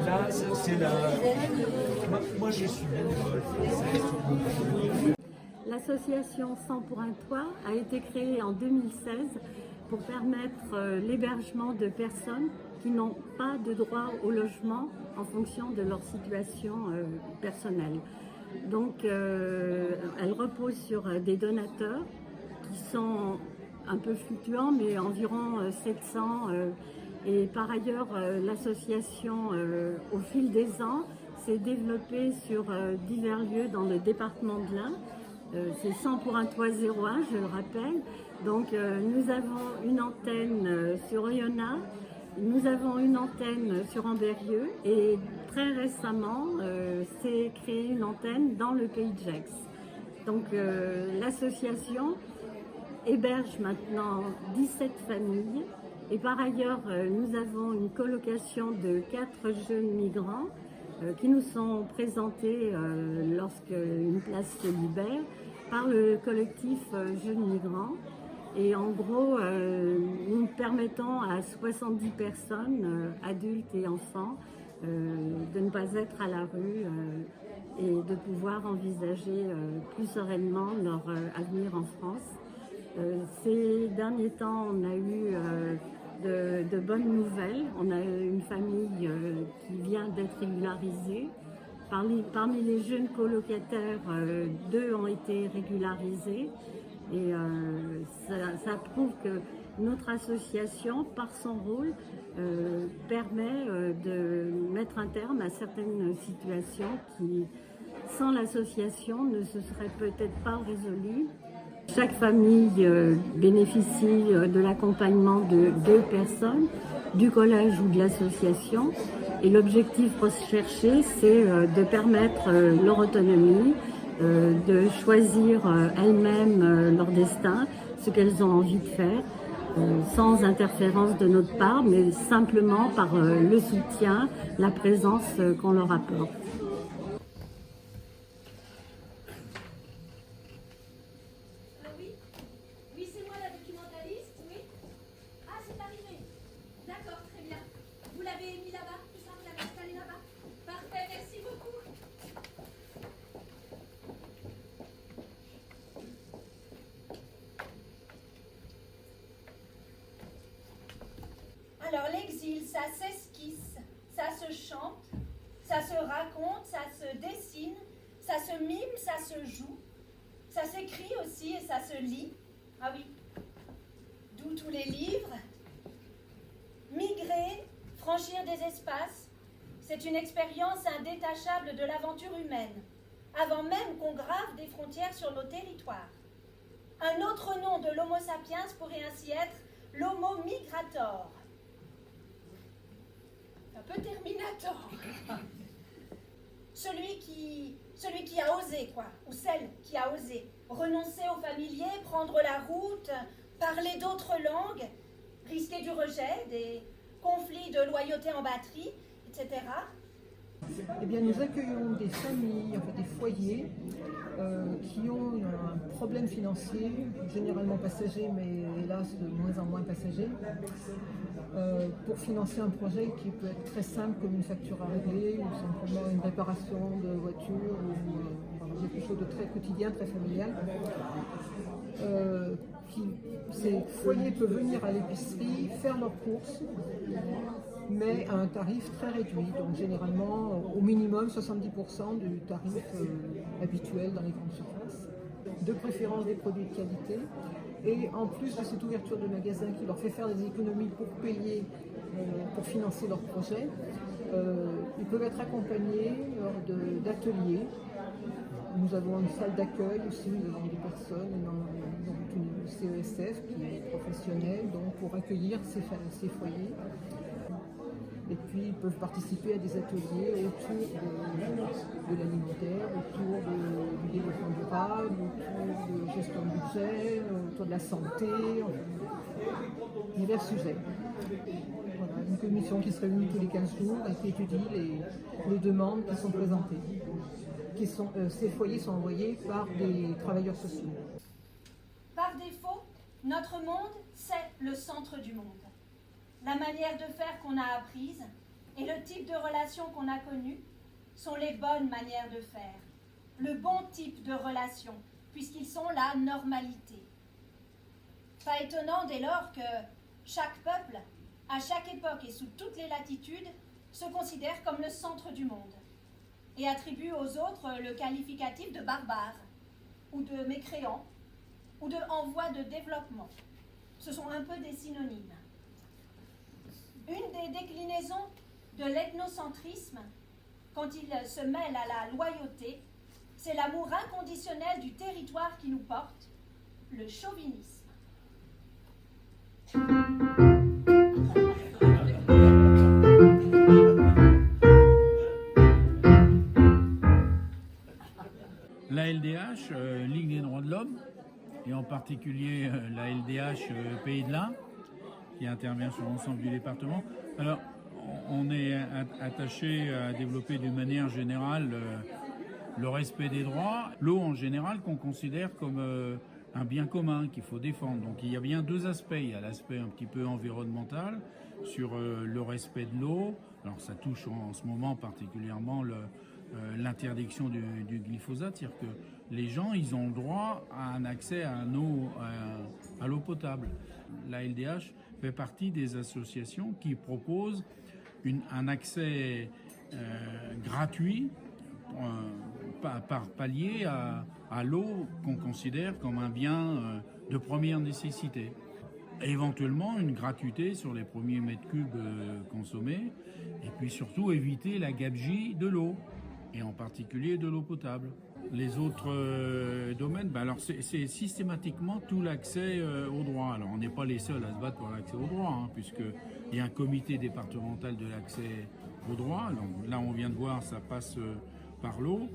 Là, c'est la... Moi, je suis bénévole. L'association 100 pour un toit a été créée en 2016 pour permettre l'hébergement de personnes qui n'ont pas de droit au logement en fonction de leur situation personnelle. Donc elle repose sur des donateurs qui sont un peu fluctuants, mais environ 700. Et par ailleurs, l'association, au fil des ans, s'est développée sur divers lieux dans le département de l'Ain. C'est 100 pour un toit 01, je le rappelle. Donc nous avons une antenne sur Oyonnax, nous avons une antenne sur Ambérieu et très récemment s'est créée une antenne dans le pays de Gex. Donc l'association héberge maintenant 17 familles et par ailleurs nous avons une colocation de 4 jeunes migrants qui nous sont présentés lorsqu'une place se libère par le collectif Jeunes Migrants. Et en gros, nous permettons à 70 personnes, adultes et enfants, de ne pas être à la rue et de pouvoir envisager plus sereinement leur avenir en France. Ces derniers temps, on a eu de bonnes nouvelles. On a une famille qui vient d'être régularisée. Parmi les jeunes colocataires, 2 ont été régularisés. Et ça prouve que notre association, par son rôle, permet de mettre un terme à certaines situations qui, sans l'association, ne se seraient peut-être pas résolues. Chaque famille bénéficie de l'accompagnement de 2 personnes, du collège ou de l'association. Et l'objectif recherché, c'est de permettre leur autonomie, de choisir elles-mêmes leur destin, ce qu'elles ont envie de faire, sans interférence de notre part, mais simplement par le soutien, la présence qu'on leur apporte. Oui, c'est moi la documentaliste, oui. Ah, c'est arrivé. D'accord, très bien. Vous l'avez mis là-bas, tout ça, vous l'avez installé là-bas. Parfait, merci beaucoup. Alors, l'exil, ça s'esquisse, ça se chante, ça se raconte, ça se dessine, ça se mime, ça se joue, ça s'écrit aussi et ça se lit. Ah oui, d'où tous les livres. Migrer, franchir des espaces, c'est une expérience indétachable de l'aventure humaine, avant même qu'on grave des frontières sur nos territoires. Un autre nom de l'Homo sapiens pourrait ainsi être l'Homo migrator. Un peu Terminator. Celui qui a osé, quoi, ou celle qui a osé renoncer au familier, prendre la route, parler d'autres langues, risquer du rejet, des conflits de loyauté en batterie, etc. Eh bien, nous accueillons des familles, enfin des foyers qui ont un problème financier, généralement passager, mais hélas de moins en moins passager, pour financer un projet qui peut être très simple comme une facture à régler ou simplement une réparation de voiture ou quelque chose de très quotidien, très familial. Ces foyers peuvent venir à l'épicerie, faire leurs courses, mais à un tarif très réduit, donc généralement au minimum 70% du tarif habituel dans les grandes surfaces, de préférence des produits de qualité. Et en plus de cette ouverture de magasin qui leur fait faire des économies pour payer, pour financer leur projet, ils peuvent être accompagnés lors d'ateliers. Nous avons une salle d'accueil aussi, nous avons des personnes dans une CESF qui est professionnelle donc pour accueillir ces foyers. Et puis ils peuvent participer à des ateliers autour de l'alimentaire, autour du développement durable, autour de gestion de budget, autour de la santé, divers sujets. Voilà, une commission qui se réunit tous les 15 jours et qui étudie les demandes qui sont présentées. Ces foyers sont envoyés par des travailleurs sociaux. Par défaut, notre monde, c'est le centre du monde. La manière de faire qu'on a apprise, et le type de relation qu'on a connu sont les bonnes manières de faire, le bon type de relation, puisqu'ils sont la normalité. Pas étonnant dès lors que chaque peuple, à chaque époque et sous toutes les latitudes, se considère comme le centre du monde et attribue aux autres le qualificatif de barbare ou de mécréant ou de en voie de développement. Ce sont un peu des synonymes. Une des déclinaisons de l'ethnocentrisme, quand il se mêle à la loyauté, c'est l'amour inconditionnel du territoire qui nous porte, le chauvinisme. La LDH, Ligue des droits de l'homme, et en particulier la LDH Pays de l'Ain, qui intervient sur l'ensemble du département. Alors, on est attaché à développer d'une manière générale le respect des droits, l'eau en général qu'on considère comme un bien commun qu'il faut défendre. Donc il y a bien deux aspects. Il y a l'aspect un petit peu environnemental sur le respect de l'eau. Alors ça touche en ce moment particulièrement l'interdiction du glyphosate, c'est-à-dire que les gens, ils ont le droit à un accès à l'eau potable. La LDH fait partie des associations qui proposent un accès gratuit par palier à l'eau qu'on considère comme un bien de première nécessité. Et éventuellement une gratuité sur les premiers mètres cubes consommés, et puis surtout éviter la gabegie de l'eau, et en particulier de l'eau potable. Les autres domaines, alors c'est systématiquement tout l'accès au droit. Alors on n'est pas les seuls à se battre pour l'accès au droit, puisqu'il y a un comité départemental de l'accès au droit. Donc, là on vient de voir, ça passe par l'eau,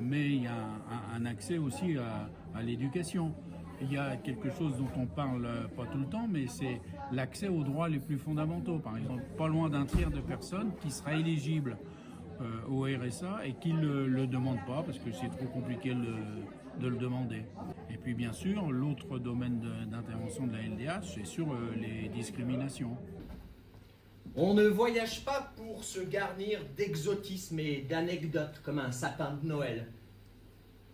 mais il y a un accès aussi à l'éducation. Il y a quelque chose dont on parle pas tout le temps, mais c'est l'accès aux droits les plus fondamentaux. Par exemple, pas loin d'un tiers de personnes qui seraient éligibles au RSA et qui ne le demandent pas parce que c'est trop compliqué de le demander. Et puis bien sûr, l'autre domaine d'intervention de la LDH, c'est sur les discriminations. On ne voyage pas pour se garnir d'exotisme et d'anecdotes comme un sapin de Noël,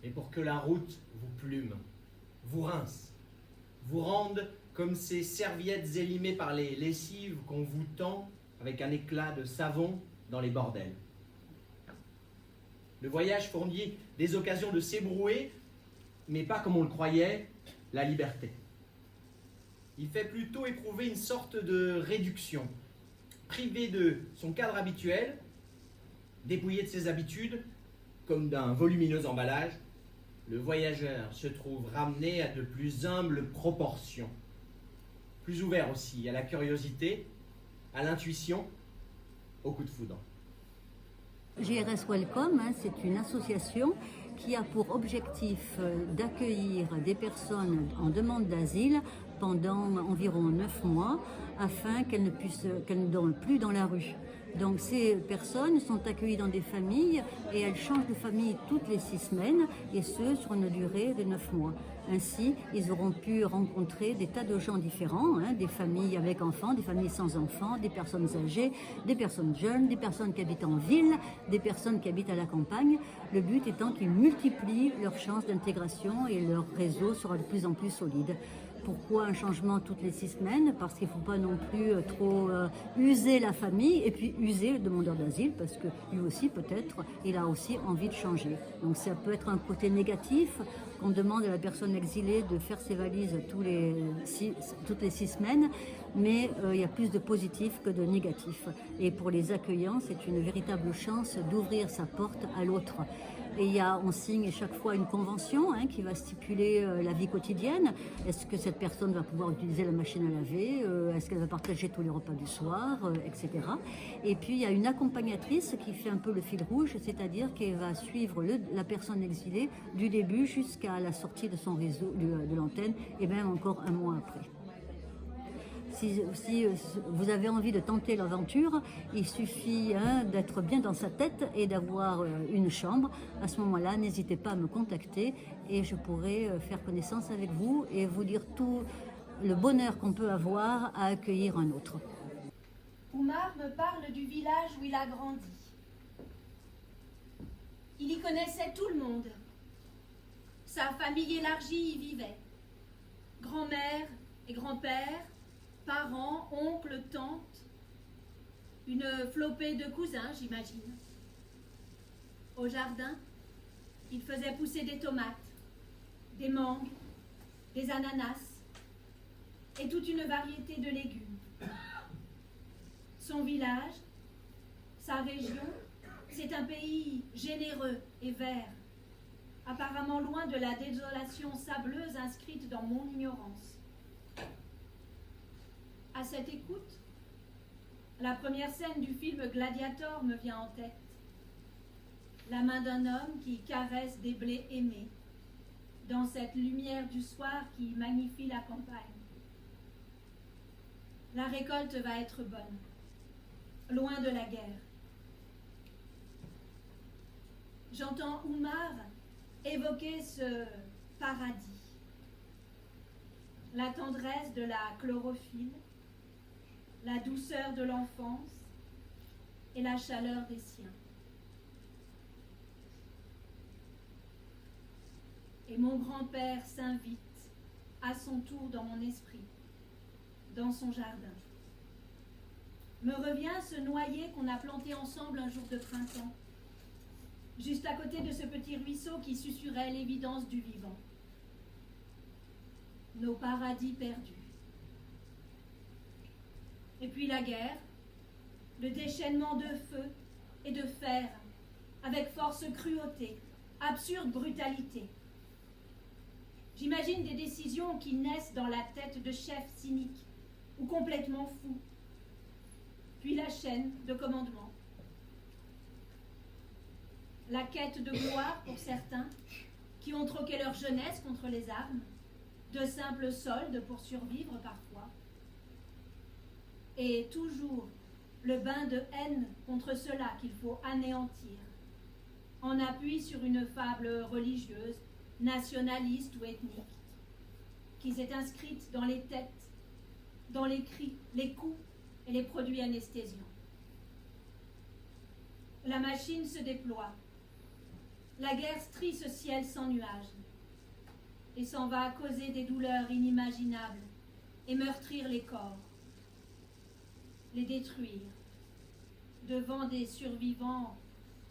mais pour que la route vous plume, vous rince, vous rende comme ces serviettes élimées par les lessives qu'on vous tend avec un éclat de savon dans les bordels. Le voyage fournit des occasions de s'ébrouer, mais pas comme on le croyait, la liberté. Il fait plutôt éprouver une sorte de réduction. Privé de son cadre habituel, dépouillé de ses habitudes, comme d'un volumineux emballage, le voyageur se trouve ramené à de plus humbles proportions, plus ouvert aussi à la curiosité, à l'intuition, au coup de foudre. GRS Welcome, c'est une association qui a pour objectif d'accueillir des personnes en demande d'asile pendant environ 9 mois afin qu'elles ne dorment plus dans la rue. Donc ces personnes sont accueillies dans des familles et elles changent de famille toutes les 6 semaines et ce sur une durée de 9 mois. Ainsi, ils auront pu rencontrer des tas de gens différents, des familles avec enfants, des familles sans enfants, des personnes âgées, des personnes jeunes, des personnes qui habitent en ville, des personnes qui habitent à la campagne. Le but étant qu'ils multiplient leurs chances d'intégration et leur réseau sera de plus en plus solide. Pourquoi un changement toutes les 6 semaines? Parce qu'il ne faut pas non plus trop user la famille et puis user le demandeur d'asile parce que lui aussi peut-être il a aussi envie de changer. Donc ça peut être un côté négatif qu'on demande à la personne exilée de faire ses valises toutes les 6 semaines, mais il y a plus de positif que de négatif. Et pour les accueillants, c'est une véritable chance d'ouvrir sa porte à l'autre. Et on signe chaque fois une convention qui va stipuler la vie quotidienne. Est-ce que cette personne va pouvoir utiliser la machine à laver? Est-ce qu'elle va partager tous les repas du soir, etc. Et puis il y a une accompagnatrice qui fait un peu le fil rouge, c'est-à-dire qu'elle va suivre la personne exilée du début jusqu'à la sortie de son réseau, de l'antenne, et même encore 1 mois après. Si vous avez envie de tenter l'aventure, il suffit d'être bien dans sa tête et d'avoir une chambre. À ce moment-là, n'hésitez pas à me contacter et je pourrai faire connaissance avec vous et vous dire tout le bonheur qu'on peut avoir à accueillir un autre. Oumar me parle du village où il a grandi. Il y connaissait tout le monde. Sa famille élargie y vivait. Grand-mère et grand-père, parents, oncles, tantes, une flopée de cousins, j'imagine. Au jardin, il faisait pousser des tomates, des mangues, des ananas et toute une variété de légumes. Son village, sa région, c'est un pays généreux et vert, apparemment loin de la désolation sableuse inscrite dans mon ignorance. À cette écoute, la première scène du film Gladiator me vient en tête. La main d'un homme qui caresse des blés aimés, dans cette lumière du soir qui magnifie la campagne. La récolte va être bonne, loin de la guerre. J'entends Oumar évoquer ce paradis, la tendresse de la chlorophylle, la douceur de l'enfance et la chaleur des siens. Et mon grand-père s'invite à son tour dans mon esprit, dans son jardin. Me revient ce noyer qu'on a planté ensemble un jour de printemps, juste à côté de ce petit ruisseau qui susurrait l'évidence du vivant. Nos paradis perdus. Et puis la guerre, le déchaînement de feu et de fer, avec force cruauté, absurde brutalité. J'imagine des décisions qui naissent dans la tête de chefs cyniques ou complètement fous. Puis la chaîne de commandement. La quête de gloire pour certains qui ont troqué leur jeunesse contre les armes, de simples soldes pour survivre parfois. Et toujours le bain de haine contre ceux-là qu'il faut anéantir, en appui sur une fable religieuse, nationaliste ou ethnique, qui s'est inscrite dans les têtes, dans les cris, les coups et les produits anesthésiants. La machine se déploie. La guerre strie ce ciel sans nuages et s'en va causer des douleurs inimaginables et meurtrir les corps, les détruire devant des survivants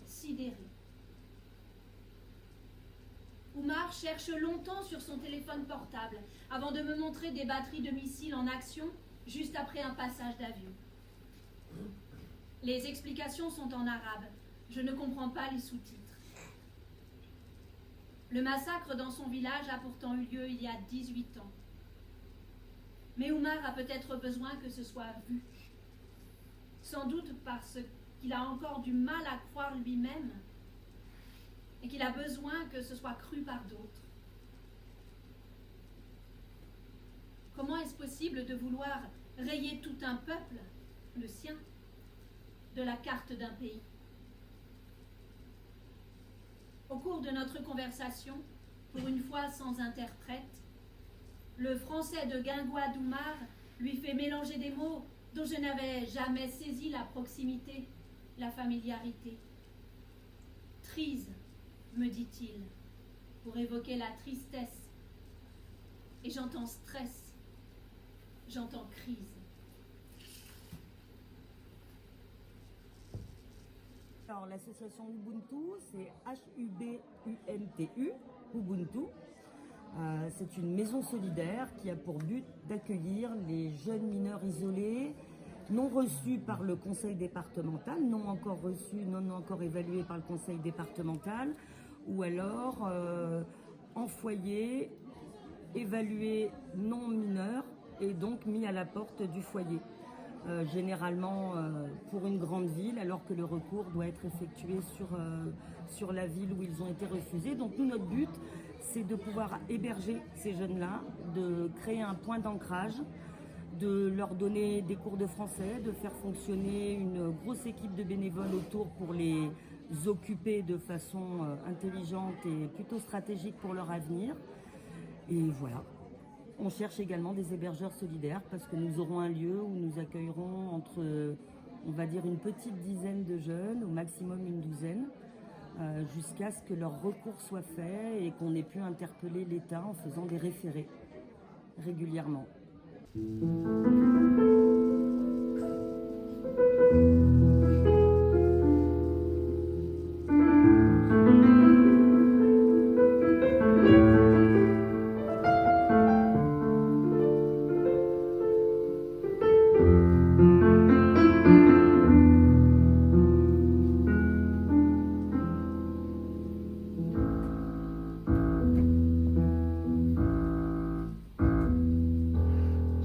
sidérés. Oumar cherche longtemps sur son téléphone portable avant de me montrer des batteries de missiles en action juste après un passage d'avion. Les explications sont en arabe. Je ne comprends pas les sous-titres. Le massacre dans son village a pourtant eu lieu il y a 18 ans. Mais Oumar a peut-être besoin que ce soit vu. Sans doute parce qu'il a encore du mal à croire lui-même et qu'il a besoin que ce soit cru par d'autres. Comment est-ce possible de vouloir rayer tout un peuple, le sien, de la carte d'un pays? Au cours de notre conversation, pour une fois sans interprète, le français de Guingois d'Oumar lui fait mélanger des mots dont je n'avais jamais saisi la proximité, la familiarité. Trise, me dit-il, pour évoquer la tristesse. Et j'entends stress, j'entends crise. Alors l'association Ubuntu, c'est H-U-B-U-N-T-U, Ubuntu. C'est une maison solidaire qui a pour but d'accueillir les jeunes mineurs isolés, non reçus par le conseil départemental, non encore reçus, non encore évalués par le conseil départemental, ou alors en foyer, évalués non mineurs et donc mis à la porte du foyer. Généralement pour une grande ville, alors que le recours doit être effectué sur la ville où ils ont été refusés. Donc nous, notre but, c'est de pouvoir héberger ces jeunes-là, de créer un point d'ancrage, de leur donner des cours de français, de faire fonctionner une grosse équipe de bénévoles autour pour les occuper de façon intelligente et plutôt stratégique pour leur avenir. Et voilà. On cherche également des hébergeurs solidaires parce que nous aurons un lieu où nous accueillerons entre on va dire une petite dizaine de jeunes, au maximum une douzaine, jusqu'à ce que leur recours soit fait et qu'on ait pu interpeller l'État en faisant des référés régulièrement.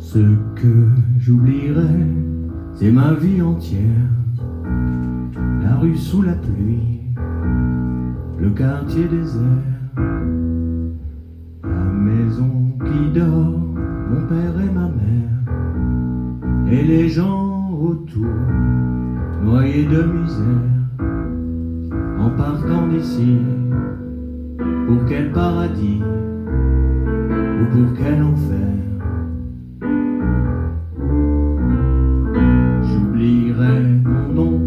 Ce que j'oublierai, c'est ma vie entière. La rue sous la pluie, le quartier désert, la maison qui dort, mon père et ma mère, et les gens autour, noyés de misère. En partant d'ici, pour quel paradis ou pour quel enfer? J'oublierai mon nom,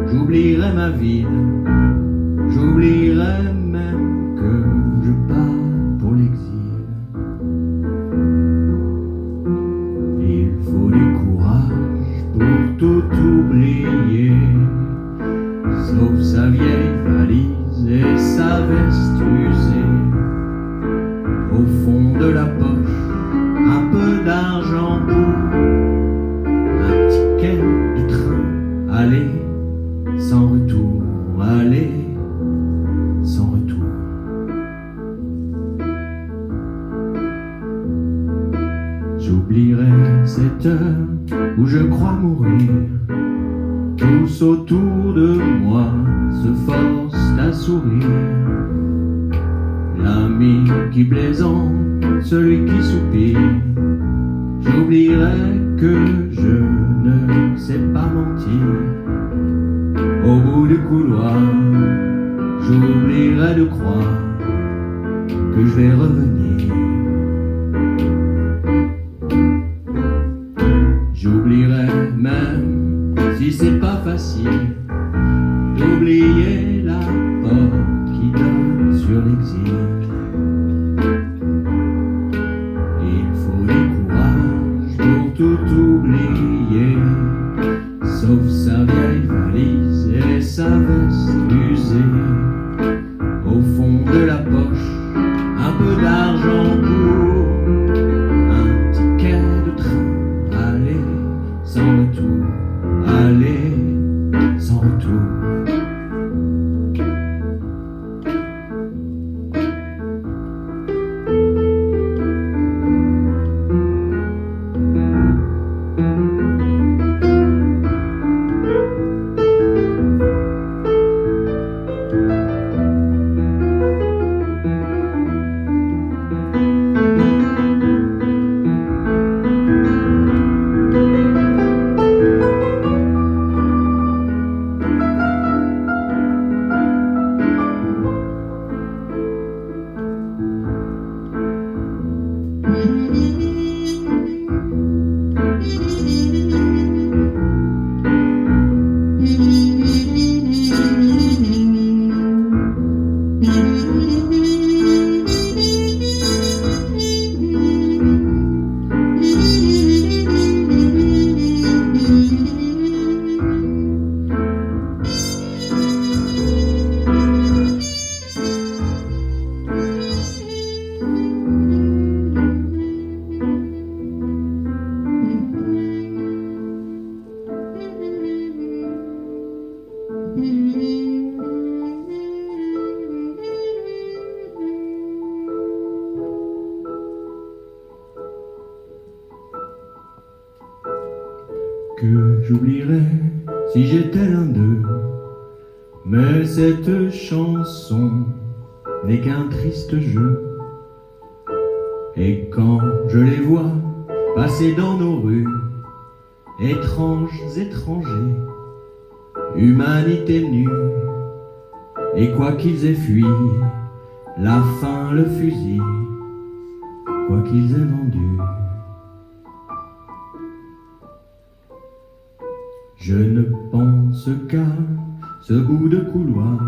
j'oublierai ma ville, j'oublierai même que je pars pour l'exil. Il faut du courage pour tout oublier, sauf sa vieille valise et sa veste usée. Au fond de la poche, un peu d'argent pour un ticket de train, aller sans retour, aller sans retour. J'oublierai cette heure où je crois mourir. Tous autour de moi se forcent à sourire. L'ami qui plaisante, celui qui soupire. J'oublierai que je ne sais pas mentir. Au bout du couloir, j'oublierai de croire que je vais revenir. J'oublierai même, si c'est pas facile, d'oublier la porte qui donne sur l'exil. Il faut du courage pour tout oublier, sauf sa vieille valise et sa veste usée. Au fond de la poche, un peu d'argent pour un ticket de train, aller sans retour, aller sans retour. Que j'oublierais si j'étais l'un d'eux, mais cette chanson n'est qu'un triste jeu. Et quand je les vois passer dans nos rues, étranges étrangers, humanité nue, et quoi qu'ils aient fui, la faim, le fusil, quoi qu'ils aient vendu, Je ne pense qu'à ce bout de couloir,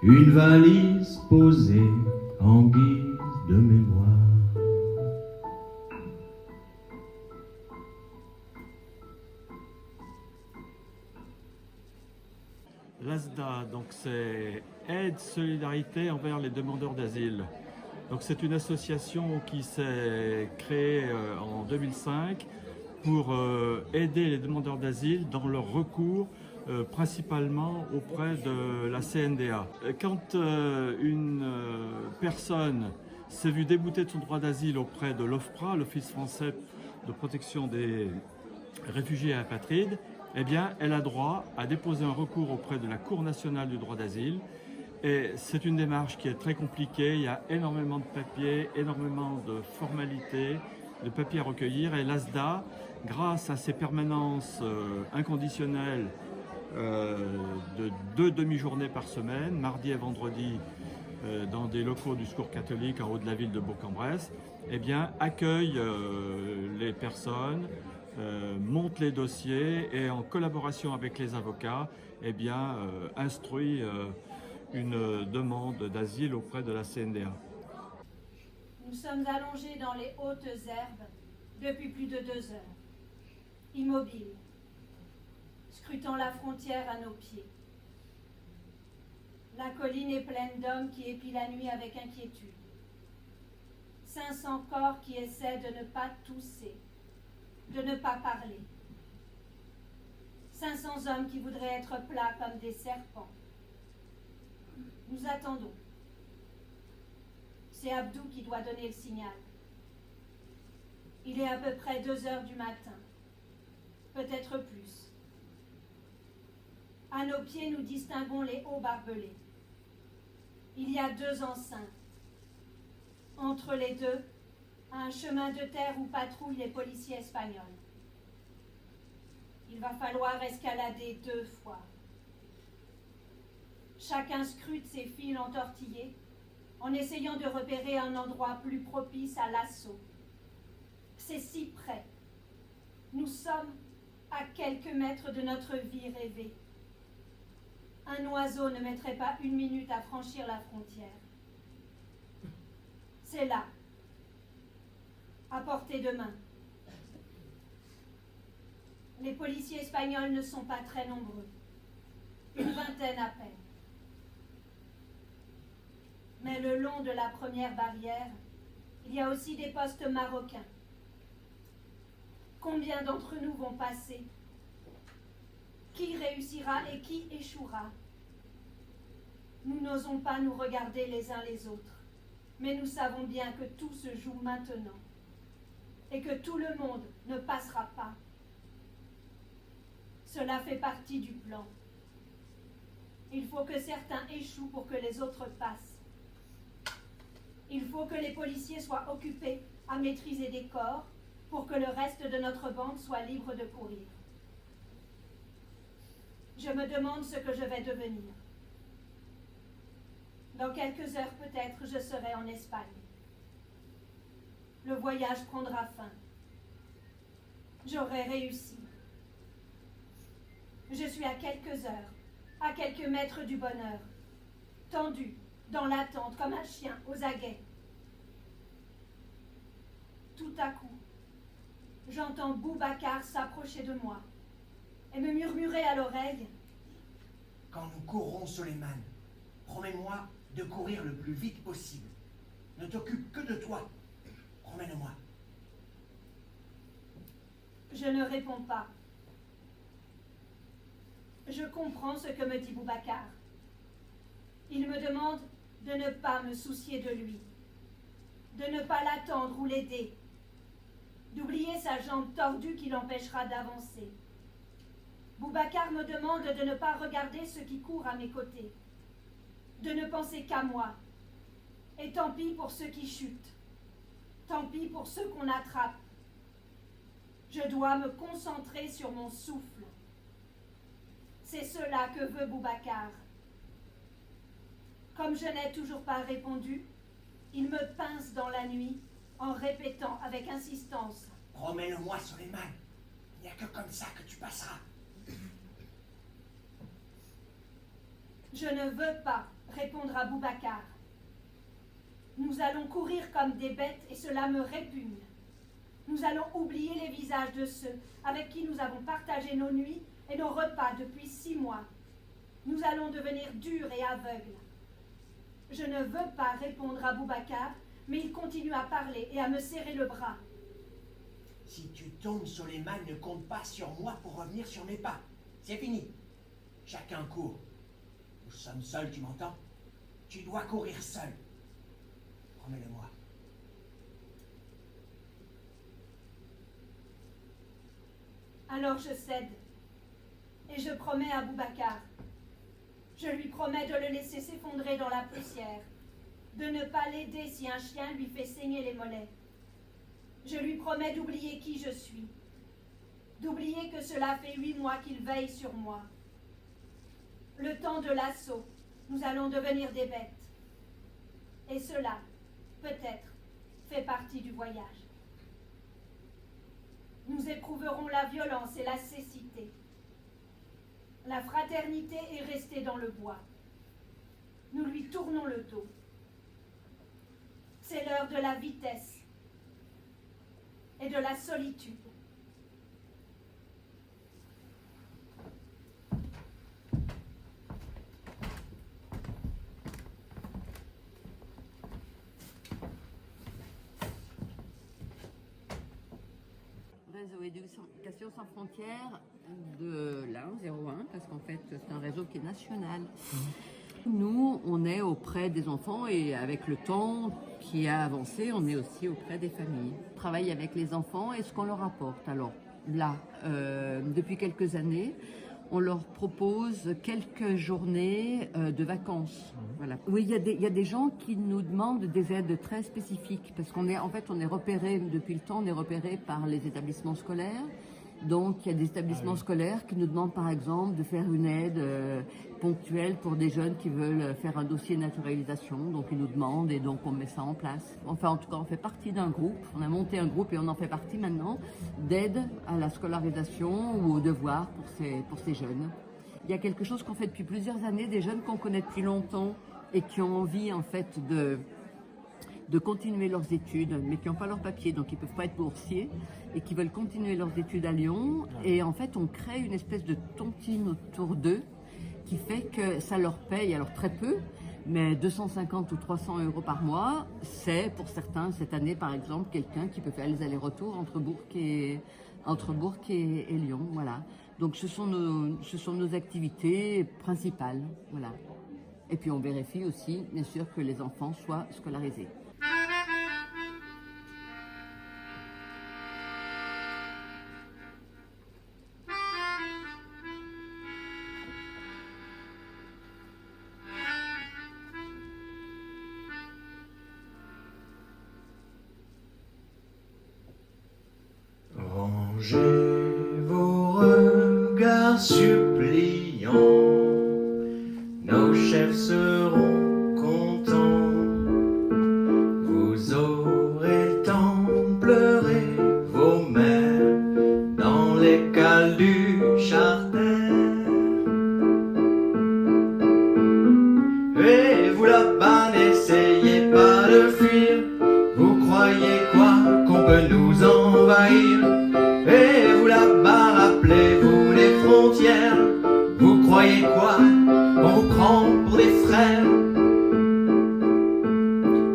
une valise posée en guise de mémoire. L'ASDA, donc c'est Aide Solidarité envers les demandeurs d'asile. Donc c'est une association qui s'est créée en 2005 pour aider les demandeurs d'asile dans leur recours principalement auprès de la CNDA. Quand une personne s'est vue déboutée de son droit d'asile auprès de l'OFPRA, l'Office français de protection des réfugiés et apatrides, eh bien, elle a droit à déposer un recours auprès de la Cour nationale du droit d'asile. Et c'est une démarche qui est très compliquée, il y a énormément de papiers, énormément de formalités, de papiers à recueillir. Et l'ASDA, grâce à ses permanences inconditionnelles de 2 demi-journées par semaine, mardi et vendredi, dans des locaux du Secours catholique en haut de la ville de Bourg-en-Bresse, eh bien, accueille les personnes, monte les dossiers et en collaboration avec les avocats, eh bien, instruit une demande d'asile auprès de la CNDA. Nous sommes allongés dans les hautes herbes depuis plus de 2 heures, immobiles, scrutant la frontière à nos pieds. La colline est pleine d'hommes qui épient la nuit avec inquiétude. 500 corps qui essaient de ne pas tousser, de ne pas parler. 500 hommes qui voudraient être plats comme des serpents. Nous attendons. C'est Abdou qui doit donner le signal. Il est à peu près 2 heures du matin, peut-être plus. À nos pieds, nous distinguons les hauts barbelés. Il y a 2 enceintes. Entre les deux, un chemin de terre où patrouillent les policiers espagnols. Il va falloir escalader 2 fois. Chacun scrute ses fils entortillés en essayant de repérer un endroit plus propice à l'assaut. C'est si près. Nous sommes à quelques mètres de notre vie rêvée. Un oiseau ne mettrait pas 1 minute à franchir la frontière. C'est là, à portée de main. Les policiers espagnols ne sont pas très nombreux, 1 vingtaine à peine. Mais le long de la première barrière, il y a aussi des postes marocains. Combien d'entre nous vont passer? Qui réussira et qui échouera? Nous n'osons pas nous regarder les uns les autres, mais nous savons bien que tout se joue maintenant et que tout le monde ne passera pas. Cela fait partie du plan. Il faut que certains échouent pour que les autres passent. Il faut que les policiers soient occupés à maîtriser des corps pour que le reste de notre bande soit libre de courir. Je me demande ce que je vais devenir. Dans quelques heures peut-être, je serai en Espagne. Le voyage prendra fin. J'aurai réussi. Je suis à quelques heures, à quelques mètres du bonheur, tendu dans l'attente comme un chien aux aguets. Tout à coup, j'entends Boubacar s'approcher de moi et me murmurer à l'oreille: Quand nous courrons, Suleiman, promets-moi de courir le plus vite possible. Ne t'occupe que de toi. Promets-le-moi. Je ne réponds pas. Je comprends ce que me dit Boubacar. Il me demande de ne pas me soucier de lui, de ne pas l'attendre ou l'aider, d'oublier sa jambe tordue qui l'empêchera d'avancer. Boubacar me demande de ne pas regarder ceux qui courent à mes côtés, de ne penser qu'à moi. Et tant pis pour ceux qui chutent, tant pis pour ceux qu'on attrape. Je dois me concentrer sur mon souffle. C'est cela que veut Boubacar. Comme je n'ai toujours pas répondu, il me pince dans la nuit en répétant avec insistance: Promets-le-moi, Suleiman. Il n'y a que comme ça que tu passeras. Je ne veux pas, répondra Boubacar. Nous allons courir comme des bêtes et cela me répugne. Nous allons oublier les visages de ceux avec qui nous avons partagé nos nuits et nos repas depuis 6 mois. Nous allons devenir durs et aveugles. Je ne veux pas, répondre à Boubacar, mais il continue à parler et à me serrer le bras. Si tu tombes, Soleiman, ne compte pas sur moi pour revenir sur mes pas. C'est fini. Chacun court. Nous sommes seuls, tu m'entends? Tu dois courir seul. Promets-le-moi. Alors je cède et je promets à Boubacar. Je lui promets de le laisser s'effondrer dans la poussière, de ne pas l'aider si un chien lui fait saigner les mollets. Je lui promets d'oublier qui je suis, d'oublier que cela fait 8 mois qu'il veille sur moi. Le temps de l'assaut, nous allons devenir des bêtes. Et cela, peut-être, fait partie du voyage. Nous éprouverons la violence et la cécité. La fraternité est restée dans le bois. Nous lui tournons le dos. C'est l'heure de la vitesse et de la solitude. Réseau Éducation sans frontières de l'Ain 01, parce qu'en fait c'est un réseau qui est national. Nous, on est auprès des enfants et avec le temps qui a avancé, on est aussi auprès des familles. On travaille avec les enfants et ce qu'on leur apporte. Alors là, depuis quelques années, on leur propose quelques journées de vacances. Voilà. Oui, il y a des gens qui nous demandent des aides très spécifiques parce qu'on est, en fait, on est repéré depuis le temps, on est repéré par les établissements scolaires. Donc, il y a des établissements scolaires qui nous demandent, par exemple, de faire une aide ponctuelle pour des jeunes qui veulent faire un dossier de naturalisation. Donc, ils nous demandent et donc on met ça en place. Enfin, en tout cas, on fait partie d'un groupe. On a monté un groupe et on en fait partie maintenant d'aide à la scolarisation ou aux devoirs pour ces jeunes. Il y a quelque chose qu'on fait depuis plusieurs années, des jeunes qu'on connaît depuis longtemps et qui ont envie, en fait, de continuer leurs études, mais qui n'ont pas leur papier, donc ils ne peuvent pas être boursiers, et qui veulent continuer leurs études à Lyon. Et en fait, on crée une espèce de tontine autour d'eux, qui fait que ça leur paye, alors très peu, mais 250 ou 300 euros par mois. C'est, pour certains, cette année, par exemple, quelqu'un qui peut faire les allers-retours entre Bourg et Lyon. Voilà. Donc, ce sont nos activités principales. Voilà. Et puis, on vérifie aussi, bien sûr, que les enfants soient scolarisés. Rangez vos regards suppliants, nos chefs seront contents. Vous aurez le temps de pleurer vos mères dans les cales du Charter. Et vous là-bas, n'essayez pas de fuir. Vous croyez quoi, qu'on peut nous envahir? Et vous là-bas, rappelez-vous les frontières. Vous croyez quoi, qu'on vous prend pour des frères?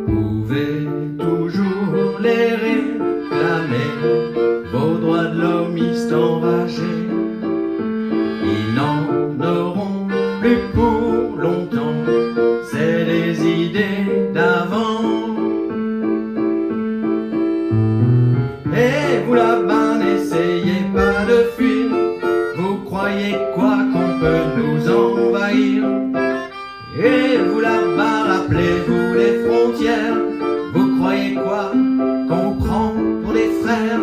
Vous pouvez toujours les réclamer, vos droits de l'homiste enragés. Ils n'en auront plus pour longtemps, c'est les idées d'avant. Et vous là-bas, n'essayez pas de fuir. Vous croyez quoi, qu'on peut nous envahir? Et vous là-bas, rappelez-vous les frontières. Vous croyez quoi, qu'on vous prend pour des frères?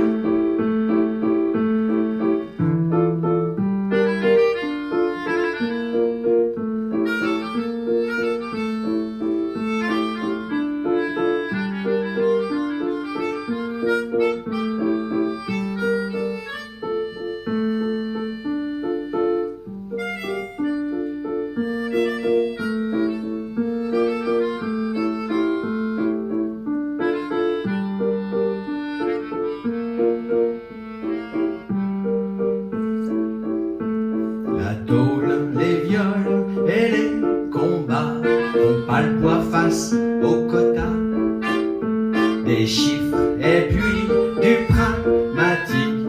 des chiffres et puis du pragmatique.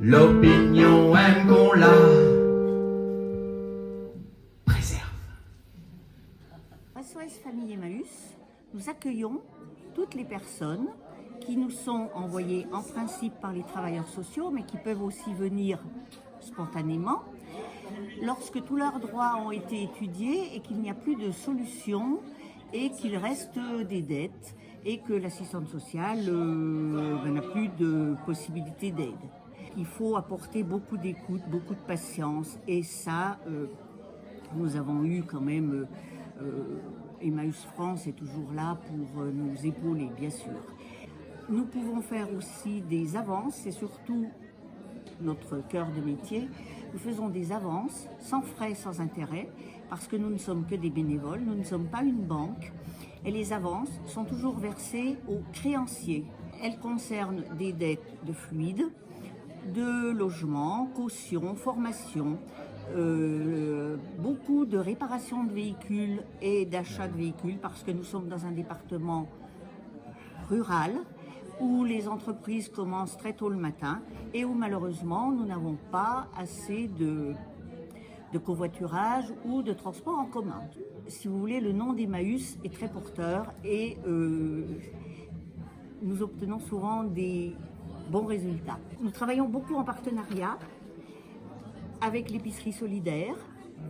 L'opinion aime qu'on la préserve. SOS Famille Emmaüs, nous accueillons toutes les personnes qui nous sont envoyées en principe par les travailleurs sociaux, mais qui peuvent aussi venir spontanément, lorsque tous leurs droits ont été étudiés et qu'il n'y a plus de solution et qu'il reste des dettes et que l'assistante sociale n'a plus de possibilité d'aide. Il faut apporter beaucoup d'écoute, beaucoup de patience et ça, nous avons eu quand même, Emmaüs France est toujours là pour nous épauler, bien sûr. Nous pouvons faire aussi des avances, c'est surtout notre cœur de métier. Nous faisons des avances sans frais, sans intérêt, parce que nous ne sommes que des bénévoles, nous ne sommes pas une banque. Et les avances sont toujours versées aux créanciers. Elles concernent des dettes de fluides, de logement, caution, formation, beaucoup de réparation de véhicules et d'achat de véhicules, parce que nous sommes dans un département rural, où les entreprises commencent très tôt le matin et où malheureusement nous n'avons pas assez de covoiturage ou de transport en commun. Si vous voulez, le nom d'Emmaüs est très porteur et nous obtenons souvent des bons résultats. Nous travaillons beaucoup en partenariat avec l'épicerie solidaire,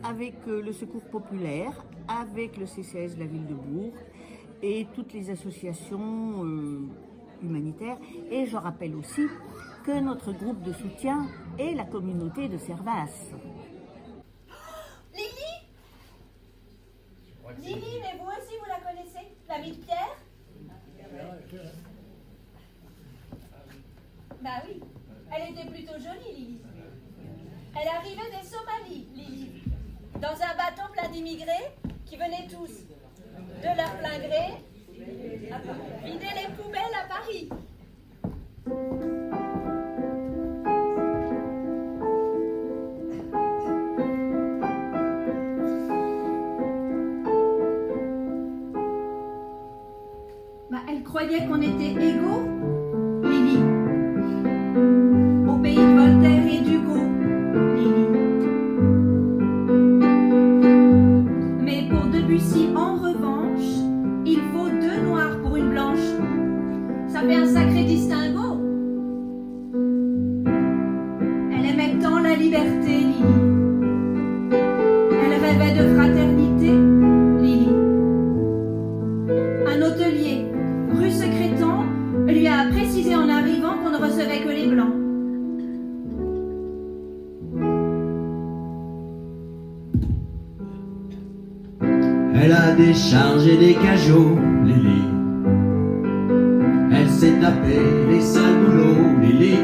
avec le Secours populaire, avec le CCS de la ville de Bourg et toutes les associations humanitaire. Et je rappelle aussi que notre groupe de soutien est la communauté de Servas. Lily, mais vous aussi vous la connaissez, l'amie de Pierre? Bah oui, elle était plutôt jolie, Lily. Elle arrivait des Somalies, Lily, dans un bateau plein d'immigrés qui venaient tous de leur plein gré vider les poubelles à Paris. Bah, elle croyait qu'on était égaux, Lily. Au pays de Voltaire et d'Hugo, Lily. Mais pour Debussy, en revanche, il faut deux noirs pour une blanche. Ça fait un sacré distinguo. Elle aimait tant la liberté, Lily. Elle rêvait de fraternité, Lily. Un hôtelier, rue Secrétan, lui a précisé en arrivant qu'on ne recevait que les blancs. Elle a déchargé des cajots, Lily. Elle s'est tapé les sales boulots, Lily.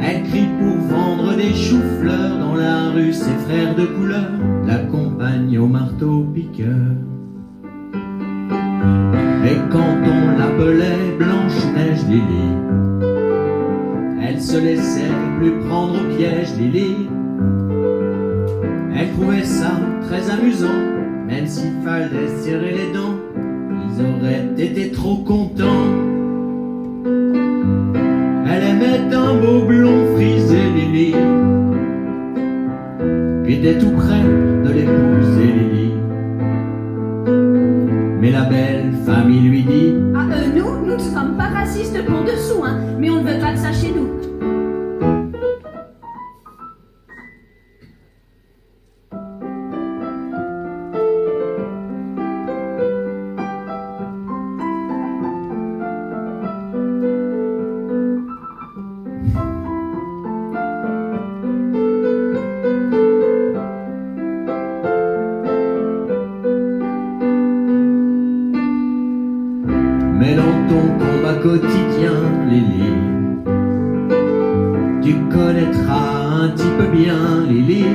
Elle crie pour vendre des choux-fleurs dans la rue, ses frères de couleur l'accompagnent au marteau-piqueur. Et quand on l'appelait Blanche-Neige, Lily, elle se laissait plus prendre au piège, Lily. Elle trouvait ça très amusant, même s'il fallait serrer les dents, ils auraient été trop contents. Elle aimait un beau blond frisé, Lily, qui était tout près de l'épouser, Lily. Mais la belle famille lui dit: Ah, nous ne sommes pas racistes pour dessous, hein, mais on ne veut pas de ça chez nous. Mais dans ton combat quotidien, Lily, tu connaîtras un petit peu bien, Lily.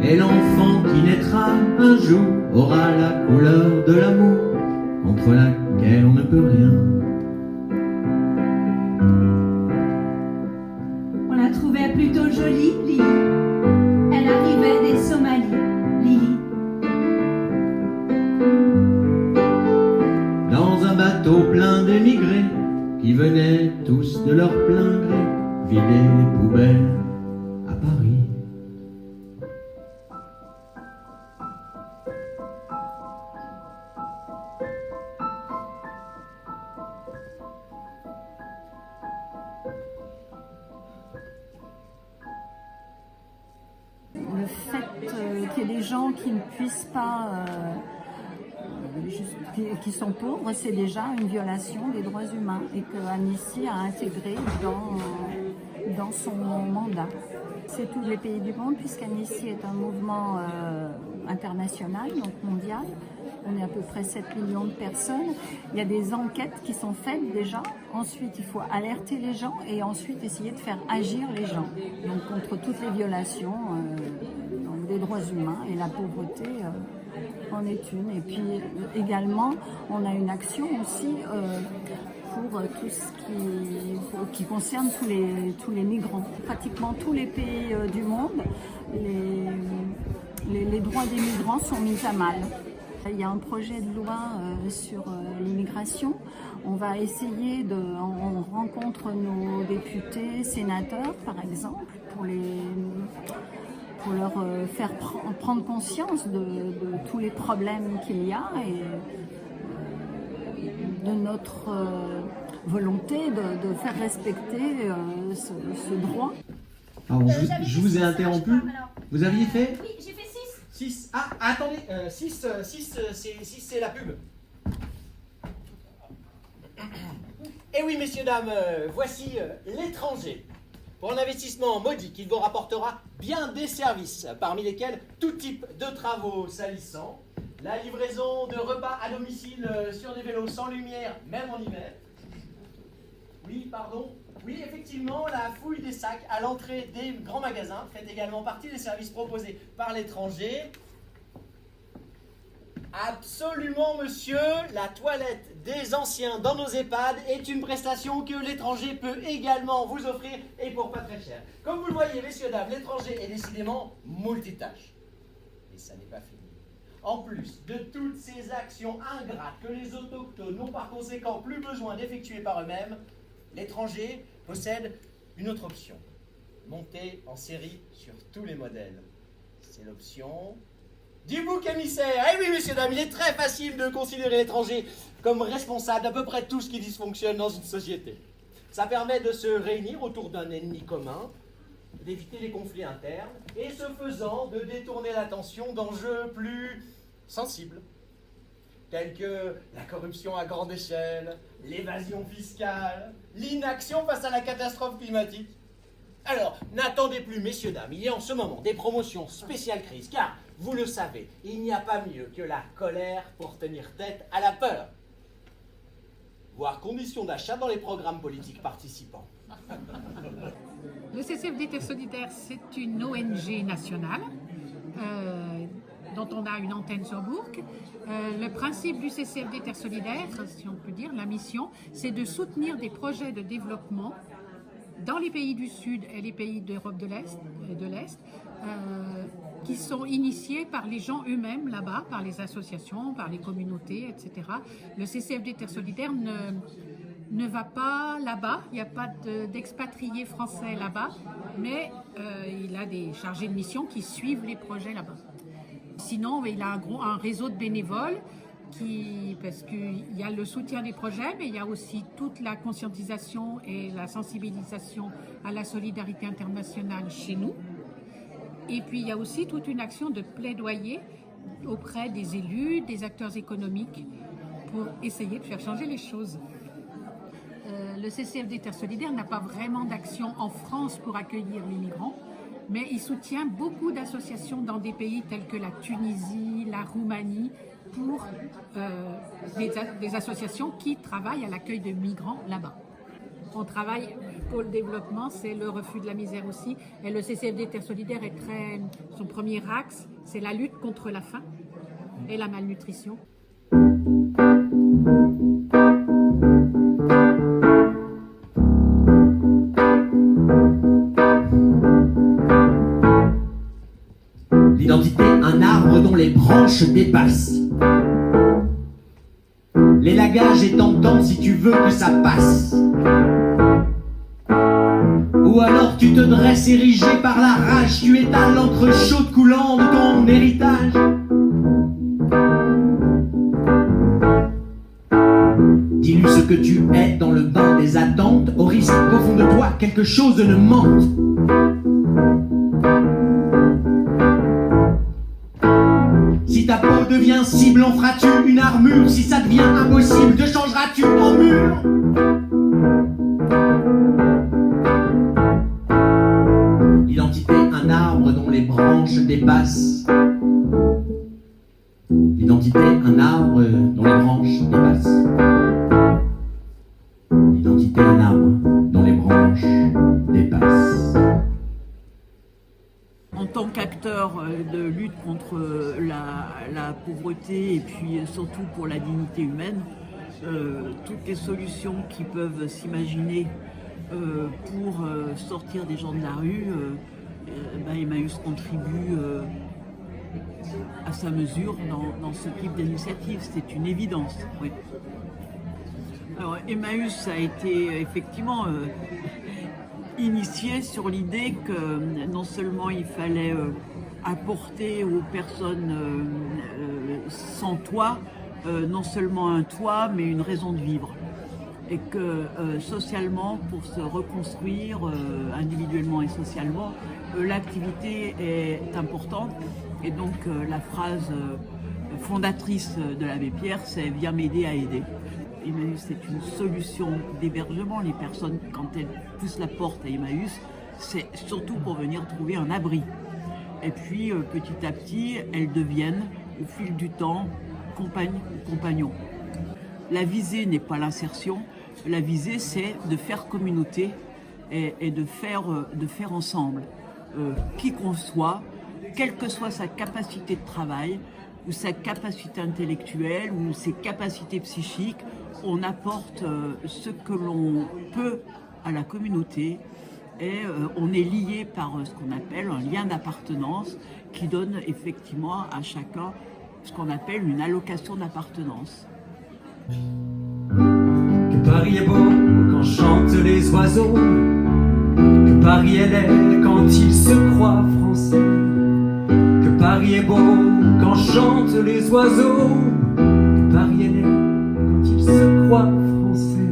Et l'enfant qui naîtra un jour aura la couleur de l'amour, contre laquelle on ne peut rien. On la trouvait plutôt jolie, Lily. Elle arrivait des Somalies, Lily. le fait qu'il y ait des gens qui ne puissent pas, qui sont pauvres, c'est déjà une violation des droits humains et que Annecy a intégré dans son mandat. C'est tous les pays du monde puisqu'Annecy est un mouvement international, donc mondial. On est à peu près 7 millions de personnes. Il y a des enquêtes qui sont faites déjà. Ensuite, il faut alerter les gens et ensuite essayer de faire agir les gens. Donc contre toutes les violations des droits humains et la pauvreté en est une. Et puis également, on a une action aussi pour tout ce qui concerne tous les migrants. Pratiquement tous les pays du monde, les droits des migrants sont mis à mal. Il y a un projet de loi sur l'immigration. On va essayer on rencontre nos députés, sénateurs par exemple, pour leur faire prendre conscience de tous les problèmes qu'il y a et de notre volonté de faire respecter ce droit. Alors, je vous ai interrompu. Vous aviez fait? Oui, j'ai fait 6. 6. Ah, attendez, 6, c'est la pub. Eh oui, messieurs, dames, voici l'étranger. Pour un investissement modique, il vous rapportera bien des services, parmi lesquels tout type de travaux salissants, la livraison de repas à domicile sur des vélos sans lumière, même en hiver. Oui, pardon. Oui, effectivement, la fouille des sacs à l'entrée des grands magasins fait également partie des services proposés par l'étranger. Absolument, monsieur, la toilette des anciens dans nos EHPAD est une prestation que l'étranger peut également vous offrir et pour pas très cher. Comme vous le voyez, messieurs, dames, l'étranger est décidément multitâche. Et ça n'est pas fini. En plus de toutes ces actions ingrates que les autochtones n'ont par conséquent plus besoin d'effectuer par eux-mêmes, l'étranger possède une autre option. Monter en série sur tous les modèles. C'est l'option du bouc émissaire. Eh oui, messieurs, dames, il est très facile de considérer l'étranger comme responsable d'à peu près tout ce qui dysfonctionne dans une société. Ça permet de se réunir autour d'un ennemi commun, d'éviter les conflits internes, et ce faisant, de détourner l'attention d'enjeux plus sensibles, tels que la corruption à grande échelle, l'évasion fiscale, l'inaction face à la catastrophe climatique. Alors, n'attendez plus, messieurs, dames, il y a en ce moment des promotions spéciales crise, car, vous le savez, il n'y a pas mieux que la colère pour tenir tête à la peur. Voire conditions d'achat dans les programmes politiques participants. Le CCFD Terre Solidaire, c'est une ONG nationale dont on a une antenne sur Bourg. Le principe du CCFD Terre Solidaire, si on peut dire, la mission, c'est de soutenir des projets de développement dans les pays du Sud et les pays d'Europe de l'Est, qui sont initiés par les gens eux-mêmes là-bas, par les associations, par les communautés, etc. Le CCFD Terre Solidaire ne va pas là-bas, il n'y a pas d'expatriés français là-bas, mais il a des chargés de mission qui suivent les projets là-bas. Sinon, il a un réseau de bénévoles parce qu'il y a le soutien des projets, mais il y a aussi toute la conscientisation et la sensibilisation à la solidarité internationale chez nous. Et puis il y a aussi toute une action de plaidoyer auprès des élus, des acteurs économiques, pour essayer de faire changer les choses. Le CCFD Terre Solidaire n'a pas vraiment d'action en France pour accueillir les migrants, mais il soutient beaucoup d'associations dans des pays tels que la Tunisie, la Roumanie, pour des associations qui travaillent à l'accueil de migrants là-bas. On travaille pour le développement, c'est le refus de la misère aussi. Et le CCFD Terre Solidaire son premier axe, c'est la lutte contre la faim et la malnutrition. L'identité, un arbre dont les branches dépassent. L'élagage est tentant si tu veux que ça passe. Ou alors tu te dresses érigé par la rage, tu étales l'encre chaude coulant de ton héritage. Dilue ce que tu es dans le bain des attentes, au risque qu'au fond de toi quelque chose ne mente. deviens cible, en feras-tu une armure? Si ça devient impossible, te changeras-tu en mur? L'identité, un arbre dont les branches dépassent. L'identité, un arbre dont les branches dépassent. L'identité, un arbre dont les branches dépassent. En tant qu'acteur de lutte contre la pauvreté et puis surtout pour la dignité humaine, toutes les solutions qui peuvent s'imaginer pour sortir des gens de la rue, Emmaüs contribue à sa mesure dans ce type d'initiative. C'est une évidence. Oui. Alors Emmaüs a été effectivement initié sur l'idée que non seulement il fallait apporter aux personnes sans toit non seulement un toit mais une raison de vivre, et que socialement, pour se reconstruire individuellement et socialement, l'activité est importante. Et donc la phrase fondatrice de l'abbé Pierre, c'est « Viens m'aider à aider ». Emmaüs, c'est une solution d'hébergement. Les personnes, quand elles poussent la porte à Emmaüs, c'est surtout pour venir trouver un abri. Et puis, petit à petit, elles deviennent, au fil du temps, compagnes ou compagnons. La visée n'est pas l'insertion. La visée, c'est de faire communauté et de faire ensemble. Qui qu'on soit, quelle que soit sa capacité de travail, ou sa capacité intellectuelle, ou ses capacités psychiques, on apporte ce que l'on peut à la communauté, et on est lié par ce qu'on appelle un lien d'appartenance qui donne effectivement à chacun ce qu'on appelle une allocation d'appartenance. Que Paris est beau quand chantent les oiseaux, que Paris est laid quand il se croit français, que Paris est beau quand chantent les oiseaux, que Paris est laid quand il se croit français.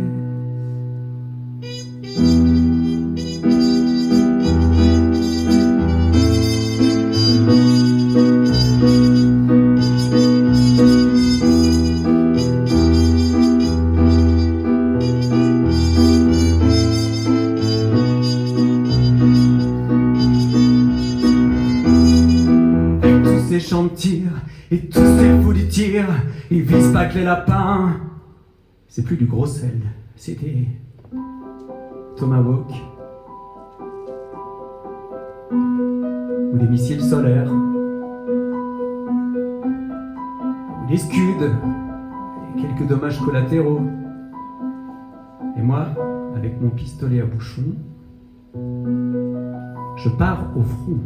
Champs de tir et tous ces fous du tir, ils visent pas que les lapins. C'est plus du gros sel, c'est des tomahawks ou des missiles solaires ou des scuds et quelques dommages collatéraux. Et moi, avec mon pistolet à bouchon, je pars au front.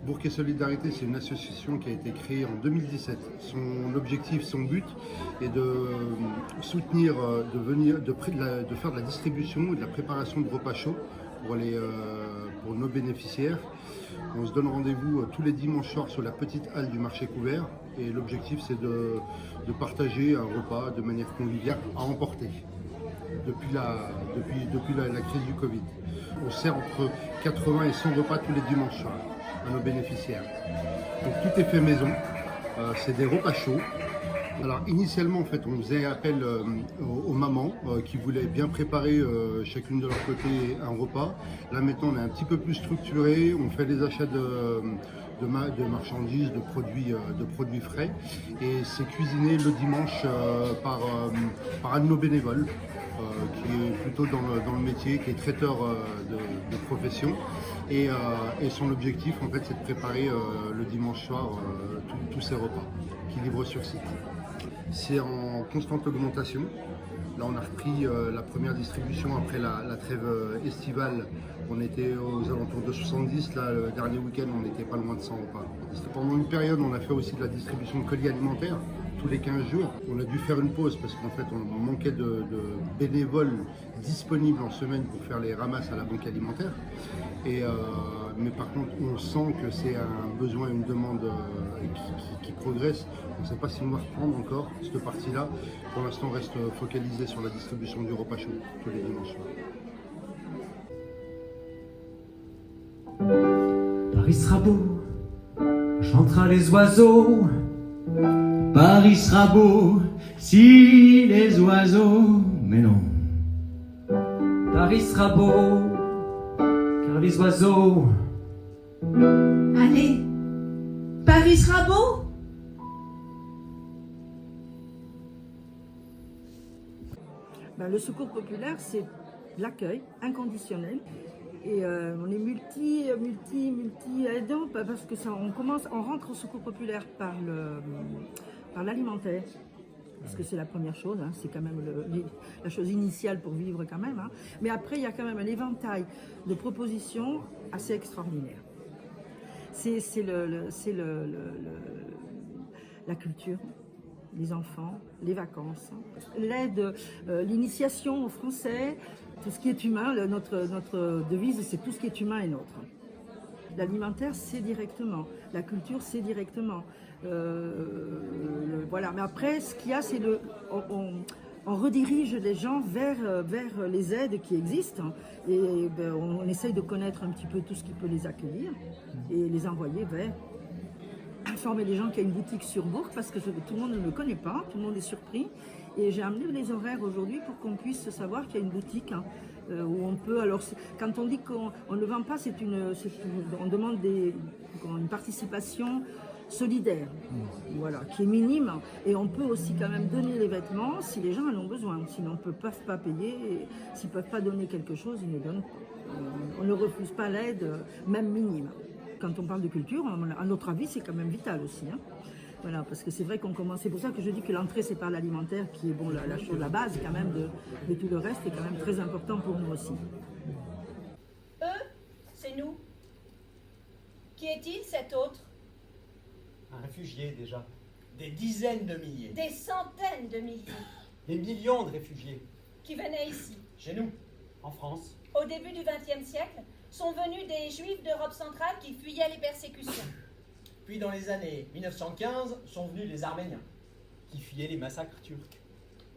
Bourg et Solidarité, c'est une association qui a été créée en 2017. Son objectif, son but est de soutenir, de faire de la distribution et de la préparation de repas chauds pour nos bénéficiaires. On se donne rendez-vous tous les dimanches soirs sur la petite halle du marché couvert, et l'objectif c'est de partager un repas de manière conviviale à emporter depuis la crise du Covid. On sert entre 80 et 100 repas tous les dimanches soirs à nos bénéficiaires. Donc tout est fait maison, c'est des repas chauds. Alors initialement en fait on faisait appel aux mamans qui voulaient bien préparer chacune de leur côté un repas. Là maintenant on est un petit peu plus structuré, on fait des achats de marchandises, de produits frais, et c'est cuisiné le dimanche par un de nos bénévoles qui est plutôt dans le métier, qui est traiteur de profession, et son objectif en fait c'est de préparer le dimanche soir tous ces repas qu'il livre sur site. C'est en constante augmentation. Là, on a repris la première distribution après la trêve estivale. On était aux alentours de 70. Là, le dernier week-end, on n'était pas loin de 100 repas. Pendant une période, on a fait aussi de la distribution de colis alimentaires tous les 15 jours. On a dû faire une pause parce qu'en fait, on manquait de bénévoles disponibles en semaine pour faire les ramasses à la banque alimentaire. Mais par contre, on sent que c'est un besoin, une demande qui progresse. On ne sait pas si on va reprendre encore cette partie-là. Pour l'instant, on reste focalisé sur la distribution du repas chaud tous les dimanches. Paris sera beau, chantera les oiseaux. Paris sera beau si les oiseaux, mais non. Paris sera beau car les oiseaux. Allez, Paris sera beau. Le secours populaire, c'est l'accueil inconditionnel. Et on est multi-aidant parce que on rentre au secours populaire par l'alimentaire. Parce que c'est la première chose, hein, c'est quand même la chose initiale pour vivre quand même. Hein. Mais après, il y a quand même un éventail de propositions assez extraordinaire. C'est la culture, les enfants, les vacances, l'aide, l'initiation aux Français, tout ce qui est humain. Notre devise, c'est tout ce qui est humain est nôtre. L'alimentaire, c'est directement. La culture, c'est directement. Voilà. Mais après, ce qu'il y a, c'est on redirige les gens vers les aides qui existent et on essaye de connaître un petit peu tout ce qui peut les accueillir et les envoyer vers informer les gens qu'il y a une boutique sur Bourg parce que tout le monde ne le connaît pas, tout le monde est surpris. Et j'ai amené les horaires aujourd'hui pour qu'on puisse savoir qu'il y a une boutique où on peut. Alors, quand on dit qu'on ne vend pas, on demande une participation solidaire, voilà, qui est minime. Et on peut aussi quand même donner les vêtements si les gens en ont besoin. Sinon, on ne peut pas payer. Et s'ils ne peuvent pas donner quelque chose, ils ne donnent pas. On ne refuse pas l'aide, même minime. Quand on parle de culture, à notre avis, c'est quand même vital aussi. Hein. Voilà, parce que c'est vrai qu'on commence. C'est pour ça que je dis que l'entrée, c'est par l'alimentaire, qui est bon, la base quand même de tout le reste, est quand même très important pour nous aussi. Eux, c'est nous. Qui est-il, cet autre? Un réfugié déjà. Des dizaines de milliers. Des centaines de milliers. Des millions de réfugiés. Qui venaient ici. Chez nous, en France. Au début du XXe siècle, sont venus des Juifs d'Europe centrale qui fuyaient les persécutions. Puis dans les années 1915, sont venus les Arméniens, qui fuyaient les massacres turcs.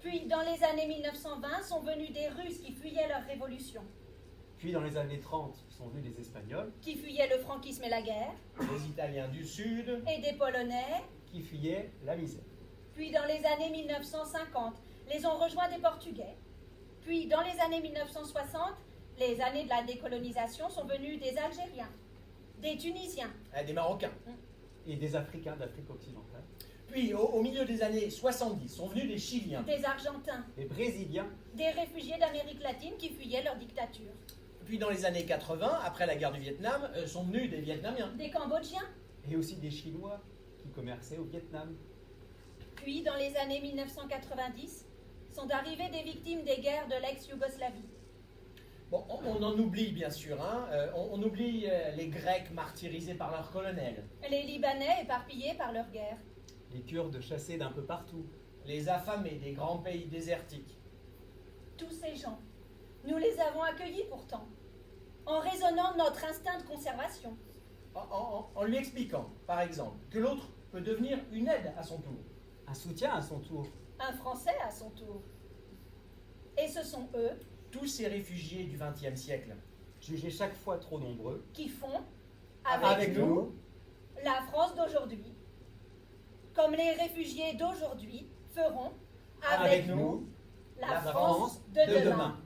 Puis dans les années 1920, sont venus des Russes qui fuyaient leur révolution. Puis dans les années 30, sont venus des Espagnols, qui fuyaient le franquisme et la guerre. Des Italiens du Sud, et des Polonais, qui fuyaient la misère. Puis dans les années 1950, les ont rejoints des Portugais. Puis dans les années 1960, les années de la décolonisation, sont venus des Algériens, des Tunisiens, des Marocains. Et des Africains d'Afrique occidentale. Puis, au milieu des années 70, sont venus des Chiliens, des Argentins, des Brésiliens, des réfugiés d'Amérique latine qui fuyaient leur dictature. Puis, dans les années 80, après la guerre du Vietnam, sont venus des Vietnamiens. Des Cambodgiens. Et aussi des Chinois qui commerçaient au Vietnam. Puis, dans les années 1990, sont arrivées des victimes des guerres de l'ex-Yougoslavie. Bon, on en oublie bien sûr, hein. On oublie les Grecs martyrisés par leurs colonels. Les Libanais éparpillés par leur guerre. Les Kurdes chassés d'un peu partout. Les affamés des grands pays désertiques. Tous ces gens, nous les avons accueillis pourtant, en raisonnant notre instinct de conservation. En lui expliquant, par exemple, que l'autre peut devenir une aide à son tour. Un soutien à son tour. Un Français à son tour. Et ce sont eux, tous ces réfugiés du XXe siècle, jugés chaque fois trop nombreux, qui font, avec nous, la France d'aujourd'hui, comme les réfugiés d'aujourd'hui feront, avec nous, la France de demain.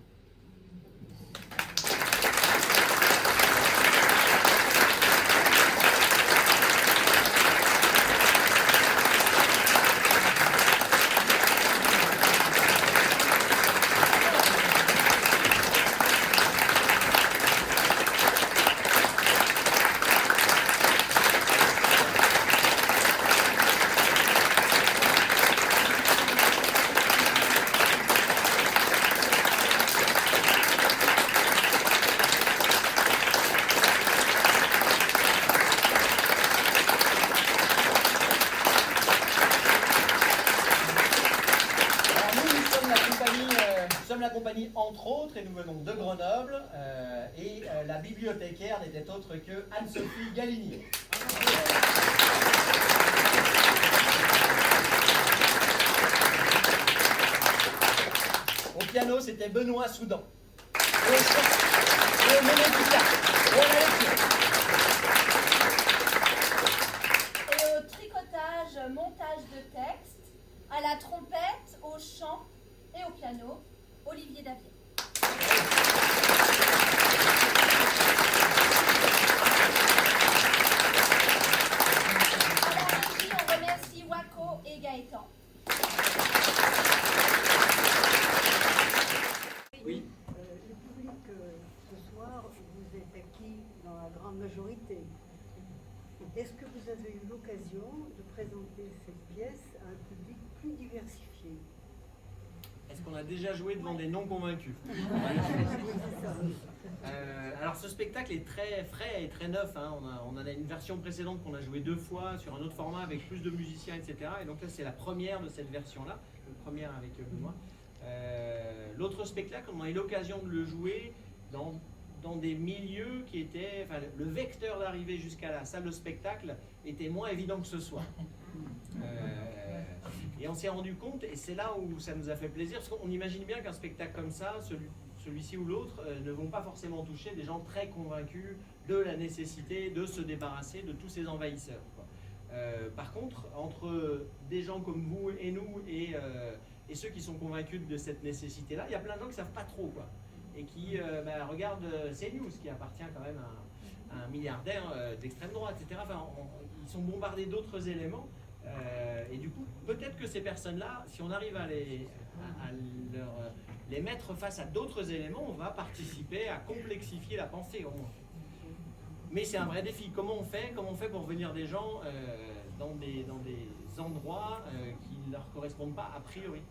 entre autres, et nous venons de Grenoble, et la bibliothécaire n'était autre que Anne-Sophie Galinier. Au piano, c'était Benoît Soudan. Et au mélodica, et à la lecture. Et au tricotage, montage de texte, à la trompette, au chant et au piano, Olivier Davier. À la régie, on remercie Waco et Gaëtan. Oui. Le public ce soir, vous êtes acquis dans la grande majorité. Est-ce que vous avez eu l'occasion de présenter cette pièce à un public plus diversifié? Est-ce qu'on a déjà joué devant des non-convaincus? Alors ce spectacle est très frais et très neuf. Hein. On a une version précédente qu'on a joué 2 fois sur un autre format avec plus de musiciens, etc. Et donc là c'est la première de cette version-là, la première avec Benoît. L'autre spectacle, on a eu l'occasion de le jouer dans des milieux qui étaient... Enfin, le vecteur d'arrivée jusqu'à la salle de spectacle était moins évident que ce soir. Et on s'est rendu compte, et c'est là où ça nous a fait plaisir, parce qu'on imagine bien qu'un spectacle comme ça, celui-ci ou l'autre, ne vont pas forcément toucher des gens très convaincus de la nécessité de se débarrasser de tous ces envahisseurs, quoi. Par contre, entre des gens comme vous et nous, et ceux qui sont convaincus de cette nécessité-là, il y a plein de gens qui ne savent pas trop, quoi. Et qui regardent CNews, qui appartient quand même à un milliardaire d'extrême droite, etc. Enfin, ils sont bombardés d'autres éléments. Et du coup, peut-être que ces personnes-là, si on arrive à les mettre face à d'autres éléments, on va participer à complexifier la pensée, au moins. Mais c'est un vrai défi. Comment on fait pour venir des gens dans des endroits qui ne leur correspondent pas a priori?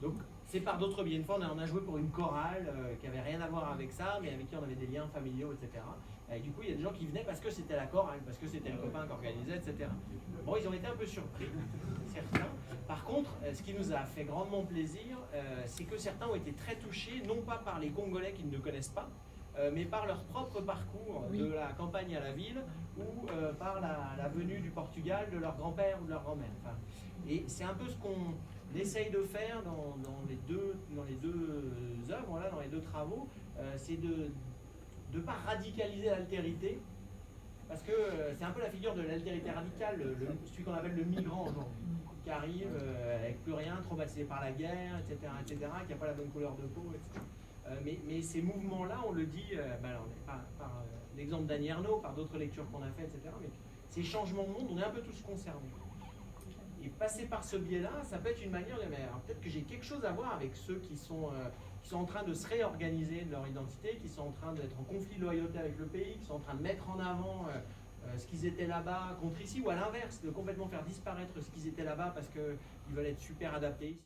Donc, c'est par d'autres biais. Une fois, on a joué pour une chorale qui n'avait rien à voir avec ça, mais avec qui on avait des liens familiaux, etc. Et du coup, il y a des gens qui venaient parce que c'était la chorale, parce que c'était le copain qui organisait, etc. Bon, ils ont été un peu surpris, certains. Par contre, ce qui nous a fait grandement plaisir, c'est que certains ont été très touchés, non pas par les Congolais qu'ils ne connaissent pas, mais par leur propre parcours de la campagne à la ville, ou par la venue du Portugal de leur grand-père ou de leur grand-mère. Enfin, et c'est un peu ce qu'on essaye de faire dans les deux œuvres, là, dans les 2 travaux, c'est de ne pas radicaliser l'altérité, parce que c'est un peu la figure de l'altérité radicale, celui qu'on appelle le migrant aujourd'hui, qui arrive avec plus rien, traumatisé par la guerre, etc., qui n'a pas la bonne couleur de peau, etc. Mais ces mouvements-là, on le dit par l'exemple d'Annie Ernaux, par d'autres lectures qu'on a faites, etc., mais ces changements de monde, on est un peu tous concernés. Et passer par ce biais-là, ça peut être une manière de dire, peut-être que j'ai quelque chose à voir avec ceux qui sont en train de se réorganiser de leur identité, qui sont en train d'être en conflit de loyauté avec le pays, qui sont en train de mettre en avant ce qu'ils étaient là-bas contre ici, ou à l'inverse, de complètement faire disparaître ce qu'ils étaient là-bas parce qu'ils veulent être super adaptés ici.